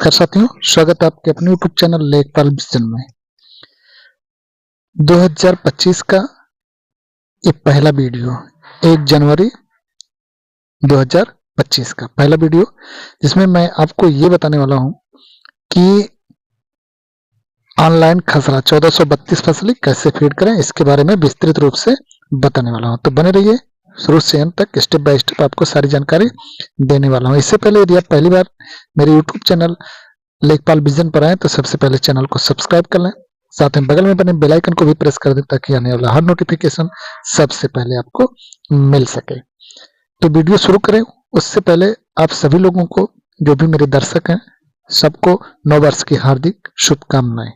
नमस्कार साथियों, स्वागत है आपके अपने यूट्यूब चैनल लेखपाल विजन में। 2025 का ये पहला वीडियो 1 जनवरी 2025 का पहला वीडियो, जिसमें मैं आपको ये बताने वाला हूं कि ऑनलाइन खसरा 1432 फसली कैसे फीड करें, इसके बारे में विस्तृत रूप से बताने वाला हूं। तो बने रहिए शुरू से अंत तक, स्टेप बाय स्टेप आपको सारी जानकारी देने वाला हूं। इससे पहले यदि आप पहली बार मेरे यूट्यूब चैनल लेखपाल विजन पर आए तो सबसे पहले चैनल को सब्सक्राइब कर लें, साथ में बगल में बने बेल आइकन को भी प्रेस कर दें ताकि आने वाला हर नोटिफिकेशन सबसे पहले आपको मिल सके। तो वीडियो शुरू करें उससे पहले आप सभी लोगों को, जो भी मेरे दर्शक हैं, सबको नव वर्ष की हार्दिक शुभकामनाएं।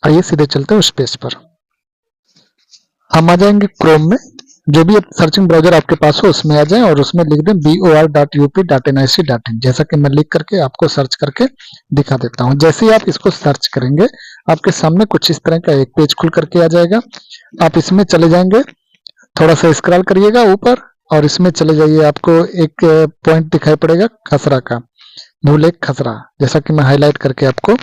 आइए सीधे चलते हैं उस पेज पर। हम आ जाएंगे क्रोम में, जो भी सर्चिंग ब्राउजर आपके पास हो उसमें आ जाएं और उसमें लिख दें bor.up.nic.in। जैसा कि मैं लिख करके आपको सर्च करके दिखा देता हूं। जैसे ही आप इसको सर्च करेंगे आपके सामने कुछ इस तरह का एक पेज खुल करके आ जाएगा। आप इसमें चले जाएंगे, थोड़ा सा स्क्रॉल करिएगा ऊपर और इसमें चले जाइए। आपको एक पॉइंट दिखाई पड़ेगा खसरा का, भूलेख खसरा, जैसा कि मैं हाईलाइट करके आपको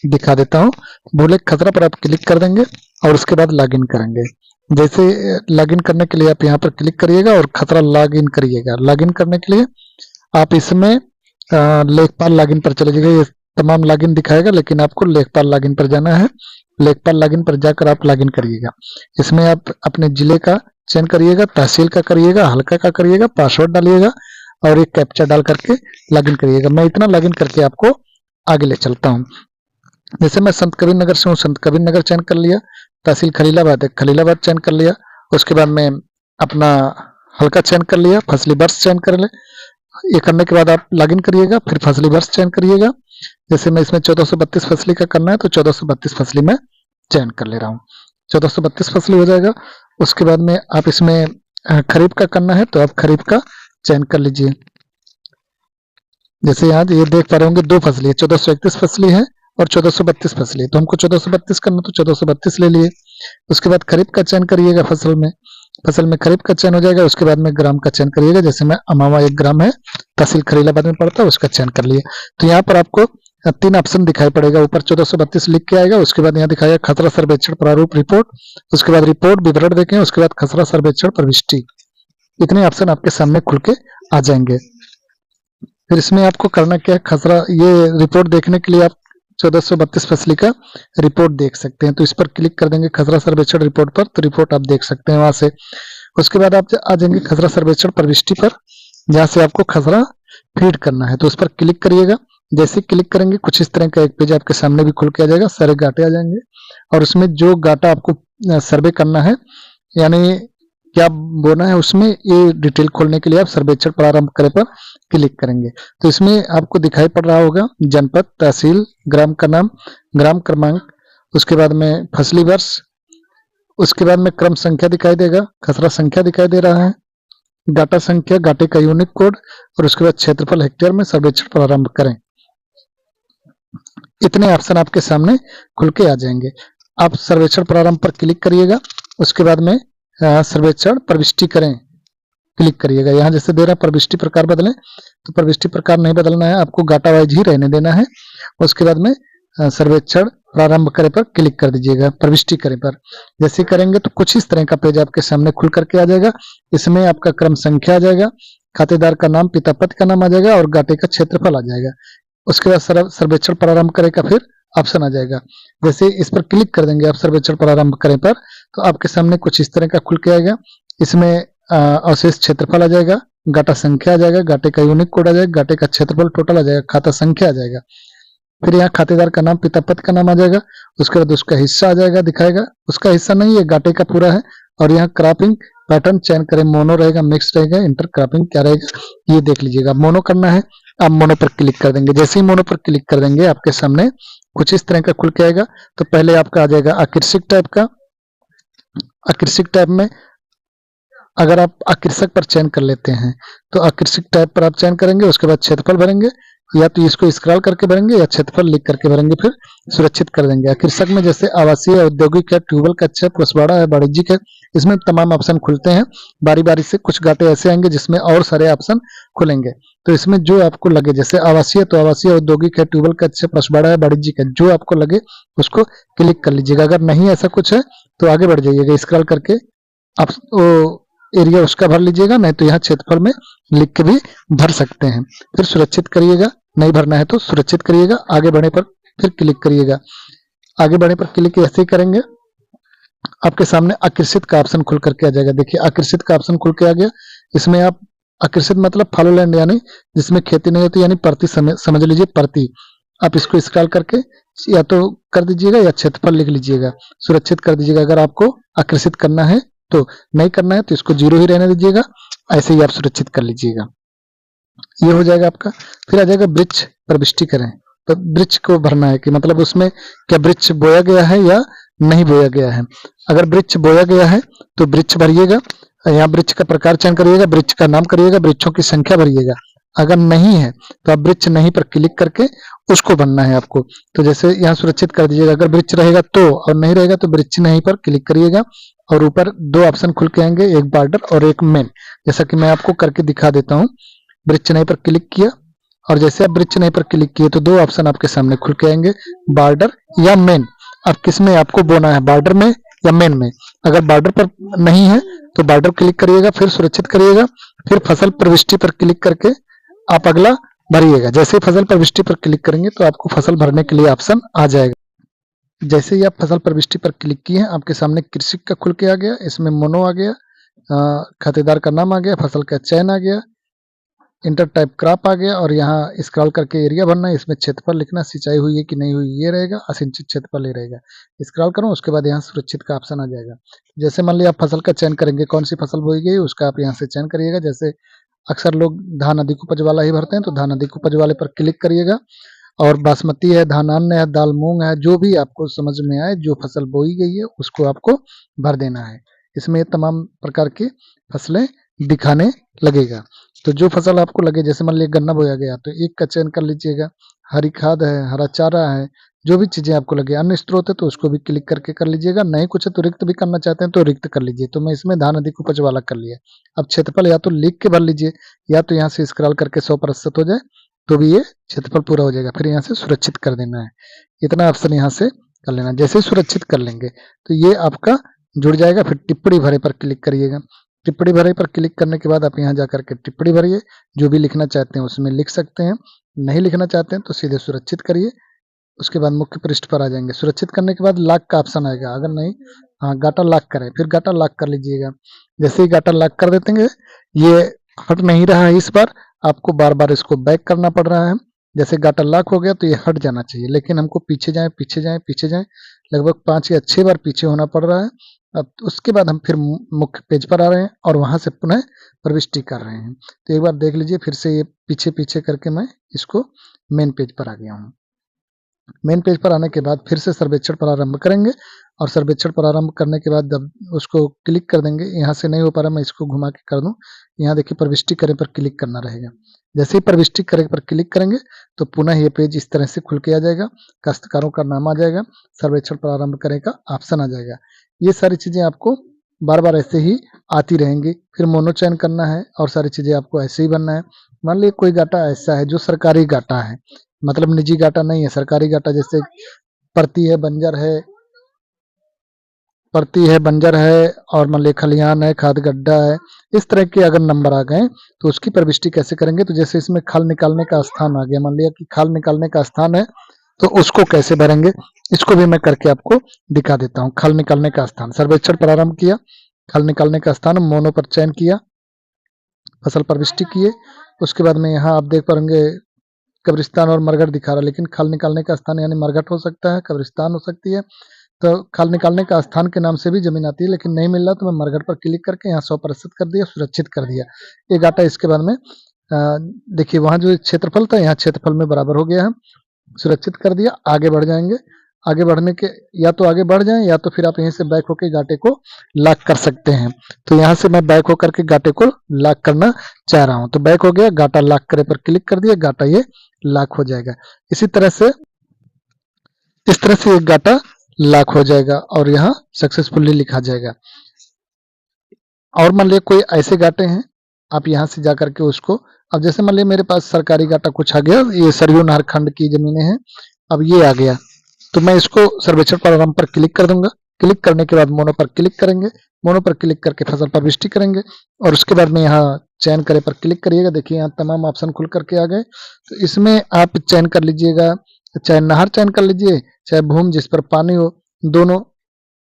दिखा देता हूं। भूलेख खसरा पर आप क्लिक कर देंगे और उसके बाद लॉगिन करेंगे। जैसे लॉगिन करने के लिए आप यहाँ पर क्लिक करिएगा और खसरा लॉगिन करिएगा। लॉगिन करने के लिए आप इसमें लेखपाल लॉगिन पर चले जाइए। ये तमाम लॉगिन दिखाएगा, लेकिन आपको लेखपाल लॉगिन पर जाना है। लेखपाल लॉगिन पर जाकर आप लॉगिन करिएगा। इसमें आप अपने जिले का चयन करिएगा, तहसील का करिएगा, हल्का का करिएगा, पासवर्ड डालिएगा और एक कैप्चा डाल करके लॉगिन करिएगा। मैं इतना लॉगिन करके आपको आगे ले चलता हूँ। जैसे मैं संत कबीर नगर से हूँ, संत कबीर नगर चयन कर लिया। तहसील खलीलाबाद है, खलीलाबाद चयन कर लिया। उसके बाद में अपना हल्का चयन कर लिया, फसली वर्ष चयन कर ले। ये करने के बाद आप लॉगिन करिएगा, फिर फसली वर्ष चयन करिएगा। जैसे मैं इसमें 1432 फसली का करना है तो 1432 फसली में चयन कर ले रहा हूँ। 1432 फसली हो जाएगा। उसके बाद में आप इसमें खरीफ का करना है तो आप खरीफ का चयन कर लीजिए। जैसे यहाँ ये देख पा रहे होंगे 2 फसली है, 1431 फसली है और 1432 फसली है। तो हमको 1432 करना तो 1432 ले लिए। उसके बाद खरीफ का चयन करिएगा। फसल में खरीफ का चयन हो जाएगा। उसके बाद में ग्राम का चयन करिएगा। जैसे मैं अमावा 1 ग्राम है, तहसील खलीलाबाद में पड़ता है, उसका चयन कर लिया। तो यहाँ पर आपको 3 ऑप्शन दिखाई पड़ेगा। ऊपर 1432 लिख के आएगा। उसके बाद यहाँ दिखाएगा खसरा सर्वेक्षण प्रारूप रिपोर्ट। उसके बाद रिपोर्ट विवरण देखें। उसके बाद खसरा सर्वेक्षण प्रविष्टि। इतने ऑप्शन आपके सामने खुल के आ जाएंगे। फिर इसमें आपको करना क्या है, खसरा ये रिपोर्ट देखने के लिए आप 1432 फसली का रिपोर्ट देख सकते हैं। तो इस पर क्लिक कर देंगे खसरा सर्वेक्षण रिपोर्ट पर, तो रिपोर्ट आप देख सकते हैं वहां से। उसके बाद आप आ जाएंगे खसरा सर्वेक्षण प्रविष्टि पर, जहां से आपको खसरा फीड करना है। तो उस पर क्लिक करिएगा। जैसे क्लिक करेंगे कुछ इस तरह का एक पेज आपके सामने भी खुल के आ जाएगा। सारे गाटे आ जाएंगे और उसमें जो गाटा आपको सर्वे करना है, यानी क्या बोना है, उसमें ये डिटेल खोलने के लिए आप सर्वेक्षण प्रारंभ करें पर क्लिक करेंगे। तो इसमें आपको दिखाई पड़ रहा होगा जनपद, तहसील, ग्राम का नाम, ग्राम क्रमांक, उसके बाद में फसली वर्ष, उसके बाद में क्रम संख्या दिखाई देगा, खसरा संख्या दिखाई दे रहा है, गाटा संख्या, गाटे का यूनिक कोड और उसके बाद क्षेत्रफल हेक्टेयर में सर्वेक्षण प्रारंभ करें। इतने ऑप्शन आपके सामने खुल के आ जाएंगे। आप सर्वेक्षण प्रारंभ पर क्लिक करिएगा। उसके बाद में सर्वेक्षण प्रविष्टि करें, क्लिक करिएगा। यहाँ जैसे दे रहा है प्रविष्टि प्रकार बदलें, तो प्रविष्टि प्रकार नहीं बदलना है, आपको गाटा वाइज ही रहने देना है। उसके बाद में सर्वेक्षण प्रारंभ करें पर क्लिक कर दीजिएगा, प्रविष्टि करें पर। जैसे करेंगे तो कुछ इस तरह का पेज आपके सामने खुल करके आ जाएगा। इसमें आपका क्रम संख्या आ जाएगा, खातेदार का नाम, पिता पति का नाम आ जाएगा और गाटे का क्षेत्रफल आ जाएगा। उसके बाद सर्वेक्षण प्रारंभ करें का फिर ऑप्शन आ जाएगा। जैसे इस पर क्लिक कर देंगे आप सर्वेक्षण प्रारंभ करें पर, तो आपके सामने कुछ इस तरह का खुल के आएगा। इसमें अवशेष क्षेत्रफल आ जाएगा, गाटा संख्या आ जाएगा, गाटे का यूनिक कोड आ जाएगा, गाटे का क्षेत्रफल टोटल आ जाएगा, खाता संख्या आ जाएगा। फिर यहाँ खातेदार का नाम, पिता पति का नाम आ जाएगा। उसके बाद उसका हिस्सा आ जाएगा, दिखाएगा। उसका हिस्सा नहीं है, गाटे का पूरा है। और यहाँ क्रॉपिंग पैटर्न चयन करें, मोनो रहेगा, मिक्स रहेगा, इंटर क्रॉपिंग क्या रहेगा ये देख लीजिएगा। मोनो करना है, आप मोनो पर क्लिक कर देंगे। जैसे ही मोनो पर क्लिक कर देंगे आपके सामने कुछ इस तरह का खुल के आएगा। तो पहले आपका आ जाएगा आकर्षक टाइप का। आकर्षक टाइप में अगर आप आकर्षक पर चयन कर लेते हैं तो आकर्षक टाइप पर आप चयन करेंगे। उसके बाद क्षेत्रफल भरेंगे, या तो इसको स्क्रॉल करके भरेंगे या क्षेत्रफल लिख करके भरेंगे, फिर सुरक्षित कर देंगे। कृषक में जैसे आवासीय, औद्योगिक है, ट्यूबवेल का है, पसवाड़ा है, वाणिज्यिक है, इसमें तमाम ऑप्शन खुलते हैं बारी बारी से। कुछ घाटे ऐसे आएंगे जिसमें और सारे ऑप्शन खुलेंगे, तो इसमें जो आपको लगे, जैसे आवासीय तो आवासीय, औद्योगिक है, ट्यूबवेल का है, पसवाड़ा है, वाणिज्यिक है, जो आपको लगे उसको क्लिक कर लीजिएगा। अगर नहीं ऐसा कुछ है तो आगे बढ़ जाइएगा, स्क्रॉल करके आप वो एरिया उसका भर लीजिएगा, नहीं तो यहाँ क्षेत्रफल में लिख के भी भर सकते हैं। फिर सुरक्षित करिएगा, नहीं भरना है तो सुरक्षित करिएगा, आगे बढ़ने पर फिर क्लिक करिएगा। आगे बढ़ने पर क्लिक ऐसे ही करेंगे, आपके सामने आकर्षित का ऑप्शन खुल करके आ जाएगा। देखिए आकर्षित का ऑप्शन खुल के आ गया। इसमें आप आकर्षित मतलब फॉलो लैंड, यानी जिसमें खेती नहीं होती, यानी प्रति समझ लीजिए प्रति। आप इसको स्क्रॉल करके या तो कर दीजिएगा या क्षेत्रफल लिख लीजिएगा, सुरक्षित कर दीजिएगा। अगर आपको आकर्षित करना है तो, नहीं करना है तो इसको 0 ही रहने दीजिएगा, ऐसे ही आप सुरक्षित कर लीजिएगा। ये हो जाएगा आपका। फिर आ जाएगा वृक्ष प्रविष्टि करें, तो वृक्ष को भरना है कि मतलब उसमें क्या वृक्ष बोया गया है या नहीं बोया गया है। अगर वृक्ष बोया गया है तो वृक्ष भरिएगा, यहाँ वृक्ष का प्रकार चयन करिएगा, वृक्ष का नाम करिएगा, वृक्षों की संख्या भरिएगा। अगर नहीं है तो आप वृक्ष नहीं पर क्लिक करके उसको भरना है आपको। तो जैसे यहाँ सुरक्षित कर दीजिएगा, अगर वृक्ष रहेगा तो, और नहीं रहेगा तो वृक्ष नहीं पर क्लिक करिएगा। और ऊपर 2 ऑप्शन खुल के आएंगे, एक बॉर्डर और एक मेन। जैसा कि मैं आपको करके दिखा देता हूँ। वृक्ष नहीं पर क्लिक किया, और जैसे आप वृक्ष नहीं पर क्लिक किए तो 2 ऑप्शन आपके सामने खुल के आएंगे, बॉर्डर या मेन। अब किस में आपको बोना है, बॉर्डर में या मेन में। अगर बॉर्डर पर नहीं है तो बॉर्डर क्लिक करिएगा, फिर सुरक्षित करिएगा, फिर फसल प्रविष्टि पर क्लिक करके आप अगला भरिएगा। जैसे ही फसल प्रविष्टि पर क्लिक करेंगे तो आपको फसल भरने के लिए ऑप्शन आ जाएगा। जैसे ही आप फसल प्रविष्टि पर क्लिक किए हैं, आपके सामने कृषि का खुल के आ गया। इसमें मोनो आ गया, खातेदार का नाम आ गया, फसल का चयन आ गया, इंटर टाइप क्रॉप आ गया, और यहाँ स्क्रॉल करके एरिया भरना है। इसमें क्षेत्रफल लिखना, सिंचाई हुई है कि नहीं हुई ये रहेगा, असिंचित क्षेत्रफल ये रहेगा। स्क्रॉल करो, उसके बाद यहाँ सुरक्षित का ऑप्शन आ जाएगा। जैसे मान लिया आप फसल का चयन करेंगे, कौन सी फसल बोई गई उसका आप यहाँ से चयन करिएगा। जैसे अक्सर लोग धान अधिक उपज वाला ही भरते हैं, तो धान अधिक उपज वाले पर क्लिक करिएगा। और बासमती है, धान अन्य है, दाल मूंग है, जो भी आपको समझ में आए, जो फसल बोई गई है उसको आपको भर देना है। इसमें तमाम प्रकार की फसलें दिखाने लगेगा। तो जो फसल आपको लगे, जैसे मान लीजिए गन्ना बोया गया तो 1 का चयन कर लीजिएगा। हरी खाद है, हरा चारा है, जो भी चीजें आपको लगे। अन्य स्रोत है तो उसको भी क्लिक करके कर लीजिएगा। नहीं कुछ है तो रिक्त भी करना चाहते हैं तो रिक्त कर लीजिए। तो मैं इसमें धान अधिक उपज वाला कर लिया। अब क्षेत्रफल या तो लिख के भर लीजिए, या तो यहाँ से स्क्रॉल करके 100% हो जाए तो भी ये क्षेत्रफल पूरा हो जाएगा। फिर यहाँ से सुरक्षित कर देना है। इतना ऑप्शन यहाँ से कर लेना। जैसे ही सुरक्षित कर लेंगे तो ये आपका जुड़ जाएगा। फिर टिप्पणी भरे पर क्लिक करिएगा। टिप्पणी भरे पर क्लिक करने के बाद आप यहाँ जाकर के टिप्पणी भरिए, जो भी लिखना चाहते हैं उसमें लिख सकते हैं। नहीं लिखना चाहते हैं तो सीधे सुरक्षित करिए। उसके बाद मुख्य पृष्ठ पर आ जाएंगे। सुरक्षित करने के बाद लॉक का ऑप्शन आएगा। अगर नहीं, हाँ गाटा लॉक करें, फिर गाटा लॉक कर लीजिएगा। जैसे ही गाटा लॉक कर देते हैं, ये हट नहीं रहा है, इस बार आपको बार बार इसको बैक करना पड़ रहा है। जैसे गाटा लॉक हो गया तो ये हट जाना चाहिए, लेकिन हमको पीछे जाए पीछे जाए पीछे जाए, लगभग 5 या 6 बार पीछे होना पड़ रहा है। अब उसके बाद हम फिर मुख्य पेज पर आ रहे हैं और वहां से पुनः प्रविष्टि कर रहे हैं। तो एक बार देख लीजिए, फिर से ये पीछे पीछे करके मैं इसको मेन पेज पर आ गया हूँ। मेन पेज पर आने के बाद फिर से सर्वेक्षण प्रारंभ करेंगे, और सर्वेक्षण प्रारंभ करने के बाद जब उसको क्लिक कर देंगे, यहाँ से नहीं हो पा रहा, मैं इसको घुमा के कर दूं। यहाँ देखिए प्रविष्टि करें पर क्लिक करना रहेगा। जैसे ही प्रविष्टि करें पर क्लिक करेंगे तो पुनः ये पेज इस तरह से खुल के आ जाएगा। काश्तकारों का नाम आ जाएगा, सर्वेक्षण प्रारंभ करें का ऑप्शन आ जाएगा। ये सारी चीजें आपको बार बार ऐसे ही आती रहेंगी। फिर मोनो चयन करना है और सारी चीजें आपको ऐसे ही बनना है। मान लीजिए कोई गाटा ऐसा है जो सरकारी गाटा है, मतलब निजी गाटा नहीं है, सरकारी गाटा, जैसे परती है, बंजर है, परती है, बंजर है, और मान लीजिए खलिहान है, खाद गड्ढा है, इस तरह के अगर नंबर आ गए तो उसकी प्रविष्टि कैसे करेंगे। तो जैसे इसमें खाल निकालने का स्थान आ गया, मान लिया कि खाल निकालने का स्थान है, तो उसको कैसे भरेंगे, इसको भी मैं करके आपको दिखा देता हूँ। खाल निकालने का स्थान, सर्वेक्षण प्रारंभ किया, खाल निकालने का स्थान मोनो पर चयन किया, फसल प्रविष्टि किए। उसके बाद में यहाँ आप देख पाएंगे कब्रिस्तान और मरघट दिखा रहा है, लेकिन खाल निकालने का स्थान यानी मरघट हो सकता है, कब्रिस्तान हो सकती है। तो खाल निकालने का स्थान के नाम से भी जमीन आती है, लेकिन नहीं मिल रहा तो मैं मरघट पर क्लिक करके यहाँ 100% कर दिया, सुरक्षित कर दिया। ये गाटा इसके बाद में देखिए वहां जो क्षेत्रफल था, यहाँ क्षेत्रफल में बराबर हो गया है, सुरक्षित कर दिया। आगे बढ़ जाएंगे आगे बढ़ने के, या तो आगे बढ़ जाएं या तो फिर आप यहीं से बैक होके गाटे को लॉक कर सकते हैं। तो यहाँ से मैं बैक होकर के गाटे को लॉक करना चाह रहा हूँ, तो बैक हो गया, गाटा लॉक करे पर क्लिक कर दिया, गाटा ये लॉक हो जाएगा। इसी तरह से इस तरह से एक गाटा लॉक हो जाएगा और यहाँ सक्सेसफुली लिखा जाएगा। और मान लिया कोई ऐसे गाटे हैं, आप यहाँ से जा करके उसको, अब जैसे मान लिया मेरे पास सरकारी गाटा कुछ आ गया, ये सरयू नहर खंड की जमीनें हैं, अब ये आ गया, तो मैं इसको सर्वेक्षण प्रारंभ पर क्लिक कर दूंगा। क्लिक करने के बाद मोनो पर क्लिक करेंगे, मोनो पर क्लिक करके फसल पर वृष्टि करेंगे और उसके बाद में यहाँ चयन करे पर क्लिक करिएगा। देखिए यहाँ तमाम ऑप्शन खुल करके आ गए, तो इसमें आप चयन कर लीजिएगा, चाहे नहर चयन कर लीजिए, चाहे भूमि जिस पर पानी हो, दोनों।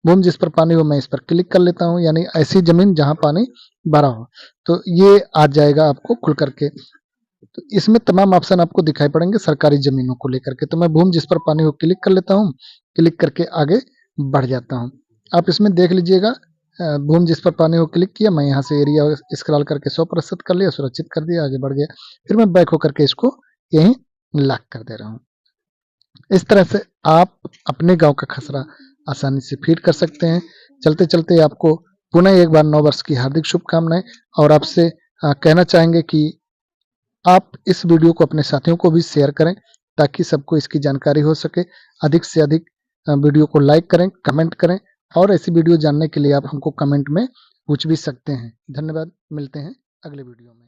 भूमि जिस पर पानी हो मैं इस पर क्लिक कर लेता हूँ, यानी ऐसी जमीन जहां पानी भरा हो, तो ये आ जाएगा आपको खुल करके। तो इसमें तमाम ऑप्शन आपको दिखाई पड़ेंगे सरकारी जमीनों को लेकर के। तो मैं भूमि जिस पर पानी हो क्लिक कर लेता हूँ, क्लिक करके आगे बढ़ जाता हूँ। आप इसमें देख लीजिएगा, भूमि जिस पर पानी हो क्लिक किया, मैं यहाँ से एरिया स्क्रॉल करके 100% कर लिया, सुरक्षित कर दिया, आगे बढ़ गया। फिर मैं बैक होकर के इसको यहीं लॉक कर दे रहा हूँ। इस तरह से आप अपने गांव का खसरा आसानी से फीड कर सकते हैं। चलते चलते आपको पुनः एक बार नव वर्ष की हार्दिक शुभकामनाएं, और आपसे कहना चाहेंगे कि आप इस वीडियो को अपने साथियों को भी शेयर करें ताकि सबको इसकी जानकारी हो सके। अधिक से अधिक वीडियो को लाइक करें, कमेंट करें, और ऐसी वीडियो जानने के लिए आप हमको कमेंट में पूछ भी सकते हैं। धन्यवाद, मिलते हैं अगले वीडियो में।